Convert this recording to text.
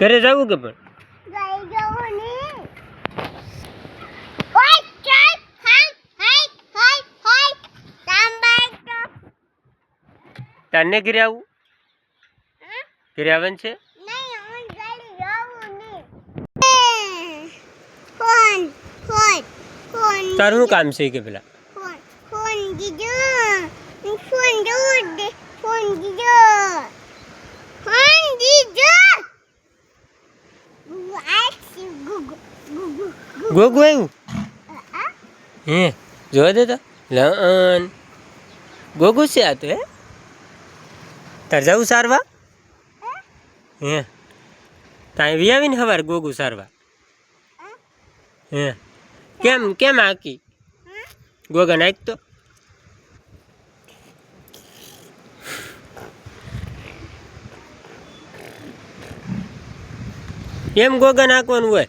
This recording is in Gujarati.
ઘરે જવું કે પણ તને ઘરે આવું ઘરે આવવાનું છે તારું શું કામ છે કે પેલા ગોગુ આવ્યું હે જોવા દે તો લન ગોગુ છે આ તો હે તાર જવું સારવા હે તાઈ વી આવીને સવારે ગોગુ સારવા હે કેમ કેમ આકી ગોગા નાખ તો એમ ગોગા નાખવાનું હોય